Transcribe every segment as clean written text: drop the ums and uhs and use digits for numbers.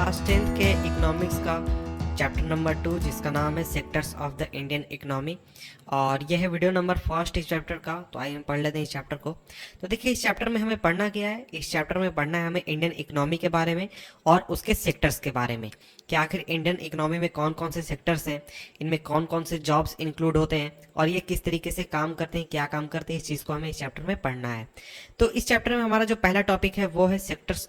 Class 10th के economics का chapter number 2 जिसका नाम है sectors of the Indian economy. और यह है वीडियो नंबर फर्स्ट इस चैप्टर का। तो आइए हम पढ़ लेते हैं इस चैप्टर को। तो देखिए, इस चैप्टर में हमें पढ़ना क्या है। इस चैप्टर में पढ़ना है हमें इंडियन इकोनॉमी के बारे में और उसके सेक्टर्स के बारे में कि आखिर इंडियन इकोनॉमी में कौन कौन से सेक्टर्स हैं, इनमें कौन कौन से जॉब्स इंक्लूड होते हैं और ये किस तरीके से काम करते हैं, क्या काम करते हैं। इस चीज़ को हमें इस चैप्टर में पढ़ना है। तो इस चैप्टर में हमारा जो पहला टॉपिक है वो है सेक्टर्स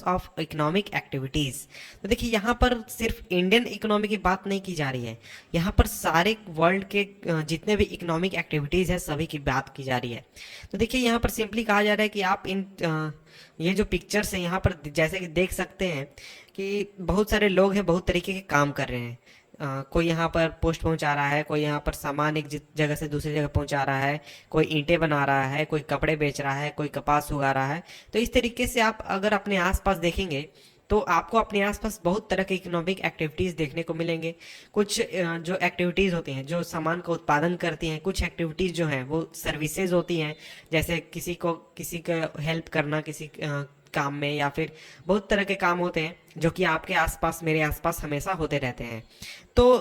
ऑफ इकोनॉमिक एक्टिविटीज़। तो देखिए, यहाँ पर सिर्फ इंडियन इकोनॉमी की बात नहीं की जा रही है, यहाँ पर सारे वर्ल्ड के जितने भी इकोनॉमिक एक्टिविटीज़ हैं सभी की बात की जा रही है। तो देखिए, यहाँ पर सिंपली कहा जा रहा है कि आप ये जो पिक्चर्स हैं यहाँ पर जैसे कि देख सकते हैं कि बहुत सारे लोग हैं, बहुत तरीके के काम कर रहे हैं। कोई यहाँ पर पोस्ट पहुंचा रहा है, कोई यहाँ पर सामान एक जगह से दूसरी जगह पहुंचा रहा है, कोई ईंटें बना रहा है, कोई कपड़े बेच रहा है, कोई कपास उगा रहा है। तो इस तरीके से आप अगर अपने आसपास देखेंगे तो आपको अपने आसपास बहुत तरह के इकोनॉमिक एक्टिविटीज़ देखने को मिलेंगे। कुछ जो एक्टिविटीज़ होती हैं जो सामान का उत्पादन करती हैं, कुछ एक्टिविटीज़ जो हैं वो सर्विसेज होती हैं, जैसे किसी का हेल्प करना किसी काम में, या फिर बहुत तरह के काम होते हैं जो कि आपके आसपास मेरे आसपास हमेशा होते रहते हैं। तो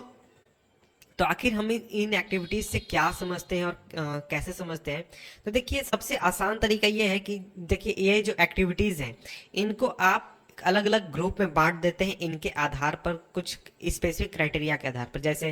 तो आखिर हम इन एक्टिविटीज़ से क्या समझते हैं और कैसे समझते हैं। तो देखिए, सबसे आसान तरीका ये है कि देखिए, ये जो एक्टिविटीज़ हैं इनको आप अलग अलग ग्रुप में बांट देते हैं इनके आधार पर, कुछ स्पेसिफिक क्राइटेरिया के आधार पर। जैसे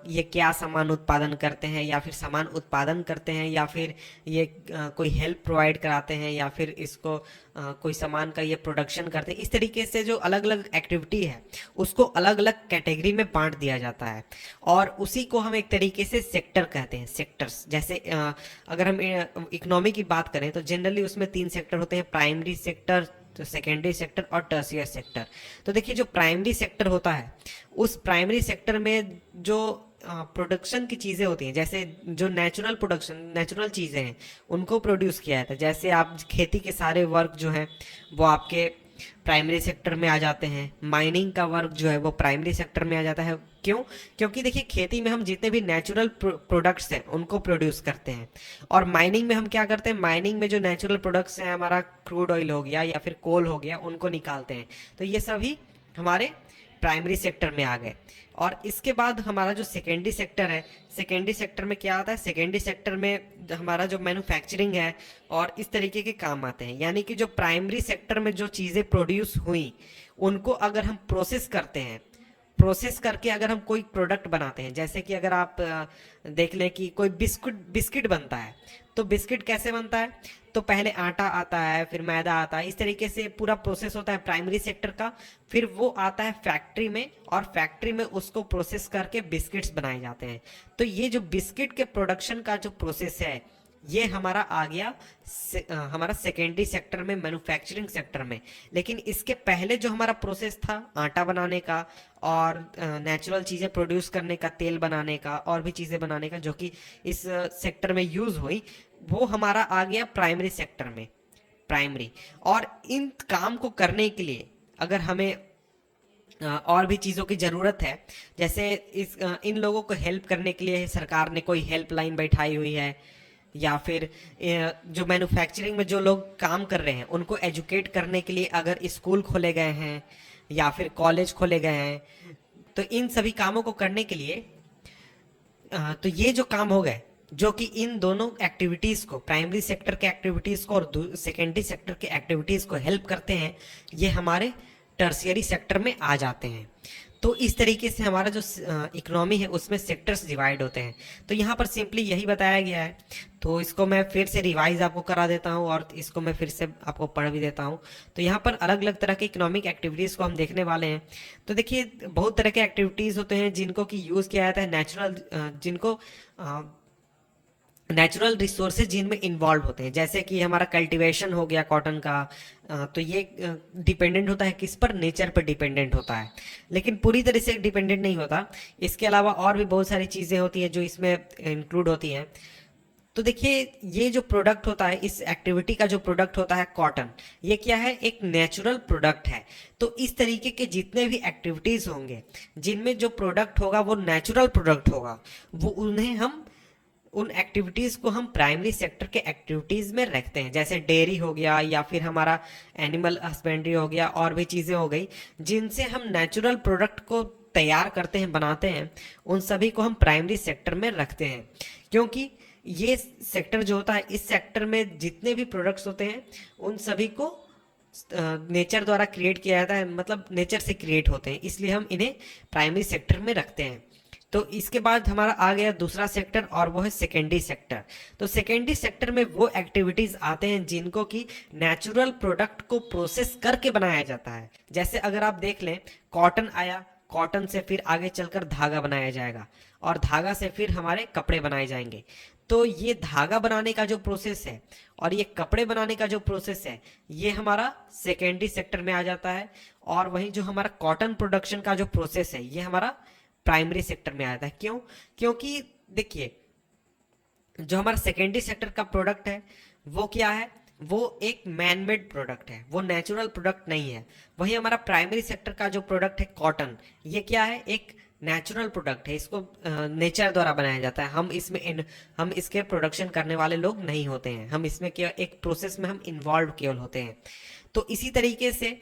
ये क्या सामान उत्पादन करते हैं, या फिर सामान उत्पादन करते हैं, या फिर ये कोई हेल्प प्रोवाइड कराते हैं, या फिर इसको कोई सामान का ये प्रोडक्शन करते हैं। इस तरीके से जो अलग अलग एक्टिविटी है उसको अलग अलग कैटेगरी में बांट दिया जाता है और उसी को हम एक तरीके से सेक्टर कहते हैं, सेक्टर्स। जैसे अगर हम इकोनॉमी की बात करें तो जनरली उसमें 3 सेक्टर होते हैं, प्राइमरी सेक्टर, तो सेकेंडरी सेक्टर और टर्शियर सेक्टर। तो देखिए, जो प्राइमरी सेक्टर होता है उस प्राइमरी सेक्टर में जो प्रोडक्शन की चीज़ें होती हैं, जैसे जो नेचुरल प्रोडक्शन, नेचुरल चीज़ें हैं उनको प्रोड्यूस किया जाता है। जैसे आप खेती के सारे वर्क जो हैं वो आपके प्राइमरी सेक्टर में आ जाते हैं। माइनिंग का वर्क जो है वो प्राइमरी सेक्टर में आ जाता है। क्यों? क्योंकि देखिए, खेती में हम जितने भी नेचुरल प्रोडक्ट्स हैं उनको प्रोड्यूस करते हैं, और माइनिंग में हम क्या करते हैं, माइनिंग में जो नेचुरल प्रोडक्ट्स हैं, हमारा क्रूड ऑयल हो गया या फिर कोल हो गया, उनको निकालते हैं। तो ये सभी हमारे प्राइमरी सेक्टर में आ गए। और इसके बाद हमारा जो सेकेंडरी सेक्टर है, सेकेंडरी सेक्टर में क्या आता है, सेकेंडरी सेक्टर में हमारा जो मैन्युफैक्चरिंग है और इस तरीके के काम आते हैं। यानी कि जो प्राइमरी सेक्टर में जो चीज़ें प्रोड्यूस हुई उनको अगर हम प्रोसेस करते हैं, प्रोसेस करके अगर हम कोई प्रोडक्ट बनाते हैं, जैसे कि अगर आप देख लें कि कोई बिस्किट बनता है, तो बिस्किट कैसे बनता है, तो पहले आटा आता है, फिर मैदा आता है, इस तरीके से पूरा प्रोसेस होता है प्राइमरी सेक्टर का। फिर वो आता है फैक्ट्री में और फैक्ट्री में उसको प्रोसेस करके बिस्किट्स बनाए जाते हैं। तो ये जो बिस्किट के प्रोडक्शन का जो प्रोसेस है ये हमारा आ गया हमारा सेकेंडरी सेक्टर में, मैन्युफैक्चरिंग सेक्टर में। लेकिन इसके पहले जो हमारा प्रोसेस था आटा बनाने का और नेचुरल चीज़ें प्रोड्यूस करने का, तेल बनाने का और भी चीज़ें बनाने का जो कि इस सेक्टर में यूज़ हुई, वो हमारा आ गया प्राइमरी सेक्टर में, प्राइमरी। और इन काम को करने के लिए अगर हमें और भी चीज़ों की ज़रूरत है, जैसे इन लोगों को हेल्प करने के लिए सरकार ने कोई हेल्पलाइन बैठाई हुई है, या फिर जो मैन्युफैक्चरिंग में जो लोग काम कर रहे हैं उनको एजुकेट करने के लिए अगर स्कूल खोले गए हैं या फिर कॉलेज खोले गए हैं, तो इन सभी कामों को करने के लिए तो ये जो काम हो गए जो कि इन दोनों एक्टिविटीज़ को, प्राइमरी सेक्टर के एक्टिविटीज़ को और सेकेंडरी सेक्टर के एक्टिविटीज़ को हेल्प करते हैं, ये हमारे टर्शियरी सेक्टर में आ जाते हैं। तो इस तरीके से हमारा जो इकोनॉमी है उसमें सेक्टर्स डिवाइड होते हैं। तो यहाँ पर सिंपली यही बताया गया है। तो इसको मैं फिर से रिवाइज आपको करा देता हूँ और इसको मैं फिर से आपको पढ़ भी देता हूँ। तो यहाँ पर अलग अलग तरह के इकोनॉमिक एक्टिविटीज़ को हम देखने वाले हैं। तो देखिए, बहुत तरह के एक्टिविटीज़ होते हैं जिनको कि यूज़ किया जाता है नेचुरल रिसोर्सेज जिनमें इन्वॉल्व होते हैं। जैसे कि हमारा कल्टीवेशन हो गया कॉटन का, तो ये डिपेंडेंट होता है किस पर, नेचर पर डिपेंडेंट होता है, लेकिन पूरी तरह से डिपेंडेंट नहीं होता। इसके अलावा और भी बहुत सारी चीज़ें होती हैं जो इसमें इंक्लूड होती हैं। तो देखिए, ये जो प्रोडक्ट होता है, इस एक्टिविटी का जो प्रोडक्ट होता है कॉटन, ये क्या है, एक नेचुरल प्रोडक्ट है। तो इस तरीके के जितने भी एक्टिविटीज़ होंगे जिनमें जो प्रोडक्ट होगा वो नेचुरल प्रोडक्ट होगा, वो उन एक्टिविटीज़ को हम प्राइमरी सेक्टर के एक्टिविटीज़ में रखते हैं, जैसे डेयरी हो गया या फिर हमारा एनिमल हस्बेंड्री हो गया और भी चीज़ें हो गई जिनसे हम नेचुरल प्रोडक्ट को तैयार करते हैं, बनाते हैं, उन सभी को हम प्राइमरी सेक्टर में रखते हैं। क्योंकि ये सेक्टर जो होता है, इस सेक्टर में जितने भी प्रोडक्ट्स होते हैं उन सभी को नेचर द्वारा क्रिएट किया जाता है, मतलब नेचर से क्रिएट होते हैं, इसलिए हम इन्हें प्राइमरी सेक्टर में रखते हैं। तो इसके बाद हमारा आ गया दूसरा सेक्टर और वो है सेकेंडरी सेक्टर। तो सेकेंडरी सेक्टर में वो एक्टिविटीज आते हैं जिनको कि नेचुरल प्रोडक्ट को प्रोसेस करके बनाया जाता है। जैसे अगर आप देख लें, कॉटन आया, कॉटन से फिर आगे चलकर धागा बनाया जाएगा और धागा से फिर हमारे कपड़े बनाए जाएंगे। तो ये धागा बनाने का जो प्रोसेस है और ये कपड़े बनाने का जो प्रोसेस है, ये हमारा सेकेंडरी सेक्टर में आ जाता है। और वहीं जो हमारा कॉटन प्रोडक्शन का जो प्रोसेस है, ये हमारा प्राइमरी सेक्टर में आता है। क्यों? क्योंकि देखिए, जो हमारा सेकेंडरी सेक्टर का प्रोडक्ट है वो क्या है, वो एक मैन मेड प्रोडक्ट है, वो नेचुरल प्रोडक्ट नहीं है। वहीं हमारा प्राइमरी सेक्टर का जो प्रोडक्ट है कॉटन, ये क्या है, एक नेचुरल प्रोडक्ट है, इसको नेचर द्वारा बनाया जाता है। हम इसके प्रोडक्शन करने वाले लोग नहीं होते हैं, हम इसमें केवल एक प्रोसेस में हम इन्वॉल्व केवल होते हैं। तो इसी तरीके से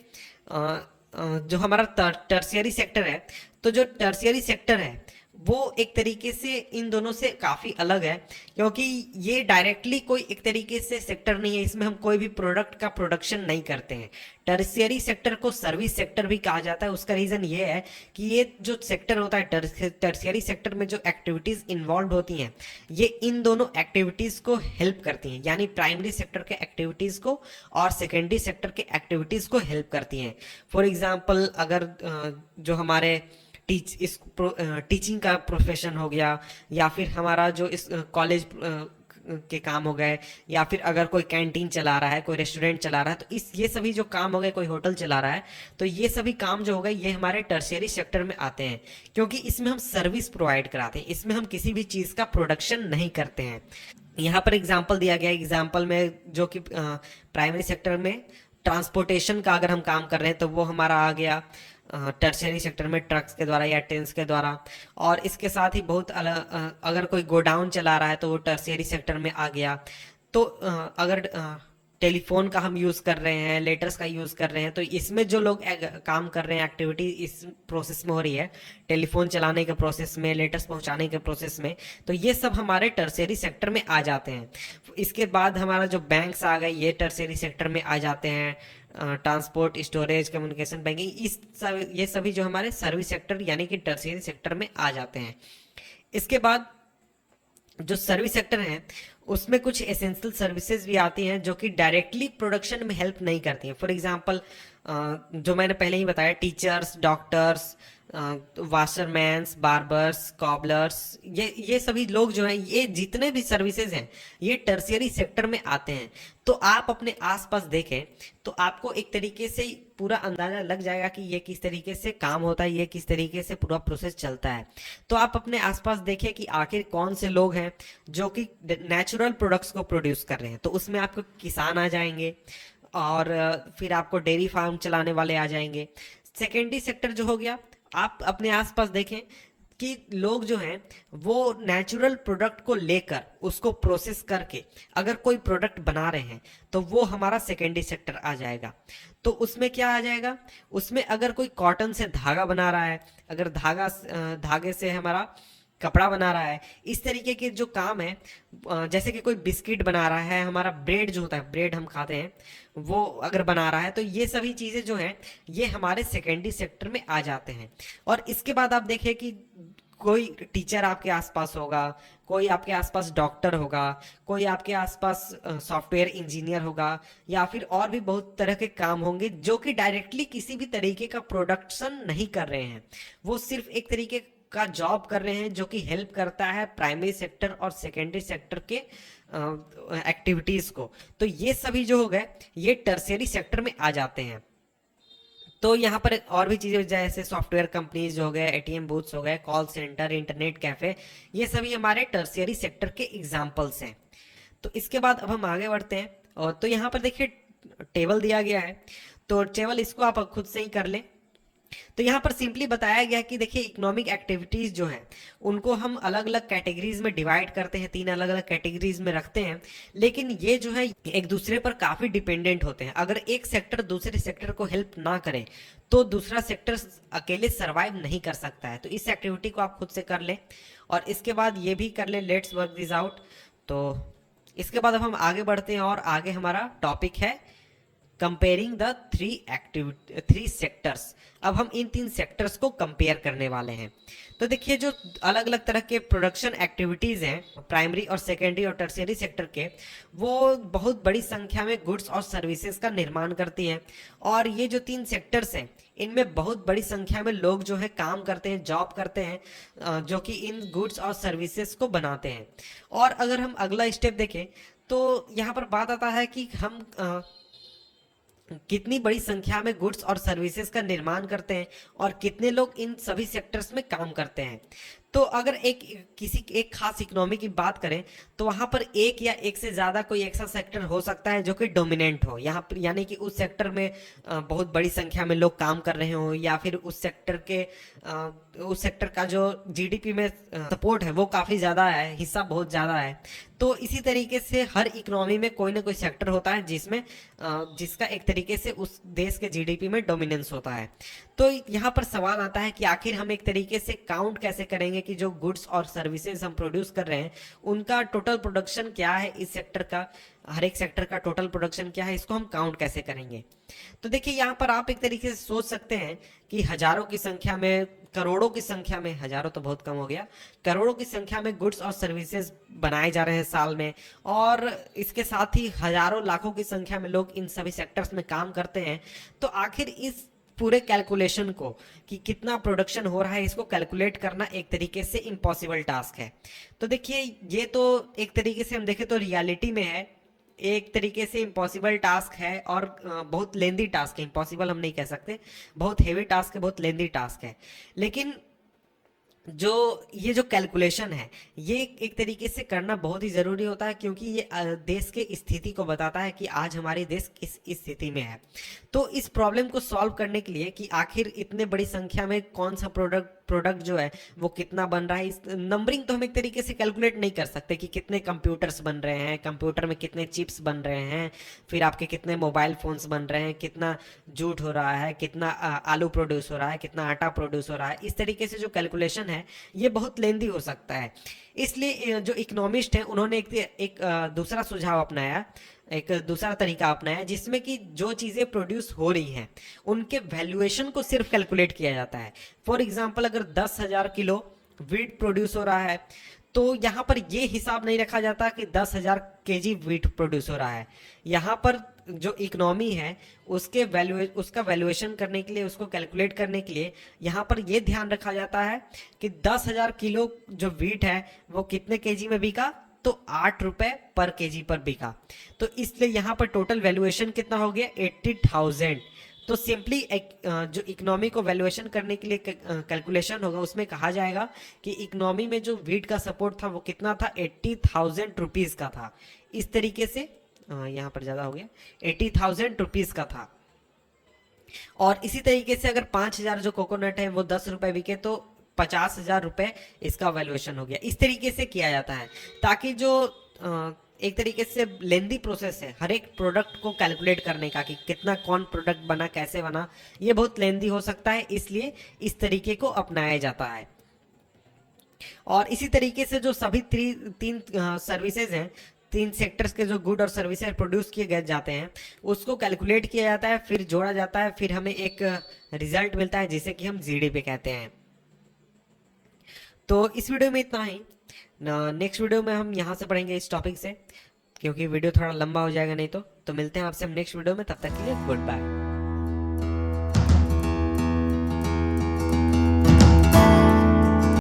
जो हमारा टर्शियरी सेक्टर है, तो जो टर्शियरी सेक्टर है वो एक तरीके से इन दोनों से काफ़ी अलग है, क्योंकि ये डायरेक्टली कोई एक तरीके से सेक्टर नहीं है, इसमें हम कोई भी प्रोडक्ट का प्रोडक्शन नहीं करते हैं। टर्शियरी सेक्टर को सर्विस सेक्टर भी कहा जाता है। उसका रीज़न ये है कि ये जो सेक्टर होता है, टर्शियरी सेक्टर में जो एक्टिविटीज़ इन्वॉल्व होती हैं, ये इन दोनों एक्टिविटीज़ को हेल्प करती हैं, यानी प्राइमरी सेक्टर के एक्टिविटीज़ को और सेकेंडरी सेक्टर के एक्टिविटीज़ को हेल्प करती हैं। फॉर एग्जाम्पल, अगर जो हमारे टीचिंग का प्रोफेशन हो गया, या फिर हमारा जो इस कॉलेज के काम हो गए, या फिर अगर कोई कैंटीन चला रहा है, कोई रेस्टोरेंट चला रहा है, तो ये सभी जो काम हो गए, कोई होटल चला रहा है, तो ये सभी काम जो हो गए ये हमारे टर्शियरी सेक्टर में आते हैं, क्योंकि इसमें हम सर्विस प्रोवाइड कराते हैं, इसमें हम किसी भी चीज़ का प्रोडक्शन नहीं करते हैं। यहाँ पर एग्जाम्पल दिया गया, एग्जाम्पल में जो कि प्राइमरी सेक्टर में ट्रांसपोर्टेशन का अगर हम काम कर रहे हैं तो वो हमारा आ गया टर्शियरी सेक्टर में ट्रक्स के द्वारा या ट्रेन्स के द्वारा। और इसके साथ ही बहुत अलग, अगर कोई गोडाउन चला रहा है तो वो टर्शियरी सेक्टर में आ गया। तो अगर टेलीफोन का हम यूज़ कर रहे हैं, लेटर्स का यूज़ कर रहे हैं, तो इसमें जो लोग काम कर रहे हैं, एक्टिविटी इस प्रोसेस में हो रही है, टेलीफोन चलाने के प्रोसेस में, लेटर्स पहुंचाने के प्रोसेस में, तो ये सब हमारे टर्शियरी सेक्टर में आ जाते हैं। इसके बाद हमारा जो बैंक्स आ गए, ये टर्शियरी सेक्टर में आ जाते हैं। ट्रांसपोर्ट, स्टोरेज, कम्युनिकेशन, बैंकिंग, ये सभी जो हमारे सर्विस सेक्टर यानी कि टर्शियरी सेक्टर में आ जाते हैं। इसके बाद जो सर्विस सेक्टर है उसमें कुछ एसेंशियल सर्विसेज भी आती हैं जो कि डायरेक्टली प्रोडक्शन में हेल्प नहीं करती हैं। फॉर एग्जांपल, जो मैंने पहले ही बताया, टीचर्स, डॉक्टर्स, वाशरमैन्स, बार्बर्स, कॉबलर्स, ये सभी लोग जो हैं, ये जितने भी सर्विसेज हैं ये टर्शियरी सेक्टर में आते हैं। तो आप अपने आसपास देखें तो आपको एक तरीके से पूरा अंदाजा लग जाएगा कि ये किस तरीके से काम होता है, ये किस तरीके से पूरा प्रोसेस चलता है। तो आप अपने आसपास देखें कि आखिर कौन से लोग हैं जो कि नेचुरल प्रोडक्ट्स को प्रोड्यूस कर रहे हैं। तो उसमें आपको किसान आ जाएंगे और फिर आपको डेयरी फार्म चलाने वाले आ जाएंगे। सेकेंडरी सेक्टर जो हो गया, आप अपने आसपास देखें कि लोग जो हैं वो नेचुरल प्रोडक्ट को लेकर उसको प्रोसेस करके अगर कोई प्रोडक्ट बना रहे हैं तो वो हमारा सेकेंडरी सेक्टर आ जाएगा। तो उसमें क्या आ जाएगा, उसमें अगर कोई कॉटन से धागा बना रहा है, अगर धागे से हमारा कपड़ा बना रहा है, इस तरीके के जो काम है, जैसे कि कोई बिस्किट बना रहा है, हमारा ब्रेड जो होता है, ब्रेड हम खाते हैं, वो अगर बना रहा है, तो ये सभी चीज़ें जो हैं ये हमारे सेकेंडरी सेक्टर में आ जाते हैं। और इसके बाद आप देखें कि कोई टीचर आपके आसपास होगा, कोई आपके आसपास डॉक्टर होगा, कोई आपके आसपास सॉफ्टवेयर इंजीनियर होगा, या फिर और भी बहुत तरह के काम होंगे जो कि डायरेक्टली किसी भी तरीके का प्रोडक्शन नहीं कर रहे हैं, वो सिर्फ एक तरीके का जॉब कर रहे हैं जो कि हेल्प करता है प्राइमरी सेक्टर और सेकेंडरी सेक्टर के एक्टिविटीज़ को। तो ये सभी जो हो गए ये टर्शियरी सेक्टर में आ जाते हैं। तो यहाँ पर और भी चीज़ें जैसे सॉफ्टवेयर कंपनीज हो गए, एटीएम बूथ्स हो गए, कॉल सेंटर, इंटरनेट कैफ़े, ये सभी हमारे टर्शियरी सेक्टर के एग्जाम्पल्स हैं। तो इसके बाद अब हम आगे बढ़ते हैं। और तो यहाँ पर देखिए टेबल दिया गया है, तो टेबल इसको आप खुद से ही कर लें। तो यहाँ पर सिंपली बताया गया कि देखिए इकोनॉमिक एक्टिविटीज जो है उनको हम अलग अलग कैटेगरीज में डिवाइड करते हैं, 3 अलग अलग कैटेगरीज में रखते हैं, लेकिन ये जो है एक दूसरे पर काफी डिपेंडेंट होते हैं। अगर एक सेक्टर दूसरे सेक्टर को हेल्प ना करे तो दूसरा सेक्टर अकेले सरवाइव नहीं कर सकता है। तो इस एक्टिविटी को आप खुद से कर लें और इसके बाद ये भी कर लें, लेट्स वर्क दिस आउट। तो इसके बाद अब हम आगे बढ़ते हैं और आगे हमारा टॉपिक है कंपेयरिंग द थ्री सेक्टर्स। अब हम इन 3 सेक्टर्स को कंपेयर करने वाले हैं। तो देखिए जो अलग अलग तरह के प्रोडक्शन एक्टिविटीज हैं प्राइमरी और सेकेंडरी और टर्शियरी सेक्टर के, वो बहुत बड़ी संख्या में गुड्स और सर्विसेज का निर्माण करती हैं। और ये जो 3 सेक्टर्स हैं इनमें बहुत बड़ी संख्या में लोग जो है काम करते हैं, जॉब करते हैं, जो कि इन गुड्स और सर्विसेज को बनाते हैं। और अगर हम अगला स्टेप देखें तो यहाँ पर बात आता है कि हम कितनी बड़ी संख्या में गुड्स और सर्विसेज का निर्माण करते हैं और कितने लोग इन सभी सेक्टर्स में काम करते हैं। तो अगर किसी एक खास इकोनॉमी की बात करें तो वहां पर एक या एक से ज्यादा कोई ऐसा सेक्टर हो सकता है जो कि डोमिनेंट हो, यहाँ पर यानी कि उस सेक्टर में बहुत बड़ी संख्या में लोग काम कर रहे हो, या फिर उस सेक्टर का जो जीडीपी में सपोर्ट है वो काफी ज्यादा है, हिस्सा बहुत ज्यादा है। तो इसी तरीके से हर इकोनॉमी में कोई ना कोई सेक्टर होता है जिसका एक तरीके से उस देश के जीडीपी में डोमिनेंस होता है। तो यहाँ पर सवाल आता है कि आखिर हम एक तरीके से काउंट कैसे करेंगे कि जो गुड्स और सर्विसेज हम प्रोड्यूस कर रहे हैं उनका टोटल प्रोडक्शन क्या है, इस सेक्टर का, हर एक सेक्टर का टोटल प्रोडक्शन क्या है, इसको हम काउंट कैसे करेंगे। तो देखिए यहाँ पर आप एक तरीके से सोच सकते हैं कि हजारों की संख्या में, करोड़ों की संख्या में, हजारों तो बहुत कम हो गया, करोड़ों की संख्या में गुड्स और सर्विसेज बनाए जा रहे हैं साल में, और इसके साथ ही हजारों लाखों की संख्या में लोग इन सभी सेक्टर्स में काम करते हैं। तो आखिर इस पूरे कैलकुलेशन को कि कितना प्रोडक्शन हो रहा है इसको कैलकुलेट करना एक तरीके से इम्पॉसिबल टास्क है। तो देखिए ये तो एक तरीके से हम देखें तो रियलिटी में है, एक तरीके से इम्पॉसिबल टास्क है और बहुत लेंदी टास्क है। इम्पॉसिबल हम नहीं कह सकते, बहुत हेवी टास्क है, बहुत लेंदी टास्क है। लेकिन ये जो कैलकुलेशन है ये एक तरीके से करना बहुत ही जरूरी होता है, क्योंकि ये देश के स्थिति को बताता है कि आज हमारे देश किस स्थिति में है। तो इस प्रॉब्लम को सॉल्व करने के लिए कि आखिर इतने बड़ी संख्या में कौन सा प्रोडक्ट जो है वो कितना बन रहा है, इस नंबरिंग तो हम एक तरीके से कैलकुलेट नहीं कर सकते कि कितने कंप्यूटर्स बन रहे हैं, कंप्यूटर में कितने चिप्स बन रहे हैं, फिर आपके कितने मोबाइल फोन्स बन रहे हैं, कितना जूट हो रहा है, कितना आलू प्रोड्यूस हो रहा है, कितना आटा प्रोड्यूस हो रहा है। इस तरीके से जो कैलकुलेशन है ये बहुत लेंदी हो सकता है। इसलिए जो इकोनॉमिस्ट हैं उन्होंने एक दूसरा सुझाव अपनाया, एक दूसरा तरीका अपनाया, जिसमें कि जो चीज़ें प्रोड्यूस हो रही हैं उनके वैल्यूएशन को सिर्फ कैलकुलेट किया जाता है। फॉर एग्जांपल अगर 10,000 किलो वीट प्रोड्यूस हो रहा है तो यहाँ पर ये हिसाब नहीं रखा जाता कि 10,000 केजी वीट प्रोड्यूस हो रहा है। यहाँ पर जो इकोनॉमी है उसका वैल्यूएशन करने के लिए, उसको कैलकुलेट करने के लिए यहाँ पर ये ध्यान रखा जाता है कि 10,000 किलो जो वीट है वो कितने केजी में बिका, तो 8 रुपए पर केजी पर बिका। तो इसलिए यहाँ पर टोटल वैल्यूएशन कितना हो गया, 80,000। तो सिंपली जो इकोनॉमी को वैल्यूएशन करने के लिए कैलकुलेशन होगा उसमें कहा जाएगा कि इकोनॉमी में जो वीट का सपोर्ट था वो कितना था, 80,000 रुपीज का था। इस तरीके से यहाँ पर ज्यादा हो गया, 80,000 रुपीज का था। और इसी तरीके से अगर 5,000 जो कोकोनट है वो 10 रुपए बिके तो 50,000 रुपए इसका वैल्यूएशन हो गया। इस तरीके से किया जाता है ताकि जो एक तरीके से लेंदी प्रोसेस है हर एक प्रोडक्ट को कैलकुलेट करने का कि कितना कौन प्रोडक्ट बना, कैसे बना, ये बहुत लेंदी हो सकता है, इसलिए इस तरीके को अपनाया जाता है। और इसी तरीके से जो सभी तीन सर्विसेज हैं, 3 सेक्टर्स के जो गुड और सर्विसेज प्रोड्यूस किए गए जाते हैं उसको कैलकुलेट किया जाता है, फिर जोड़ा जाता है, फिर हमें एक रिजल्ट मिलता है जिसे कि हम जीडीपी कहते हैं। तो इस वीडियो में इतना ही। नेक्स्ट वीडियो में हम यहाँ से पढ़ेंगे इस टॉपिक से, क्योंकि वीडियो थोड़ा लंबा हो जाएगा नहीं तो मिलते हैं आपसे हम नेक्स्ट वीडियो में। तब तक के लिए गुड बाय।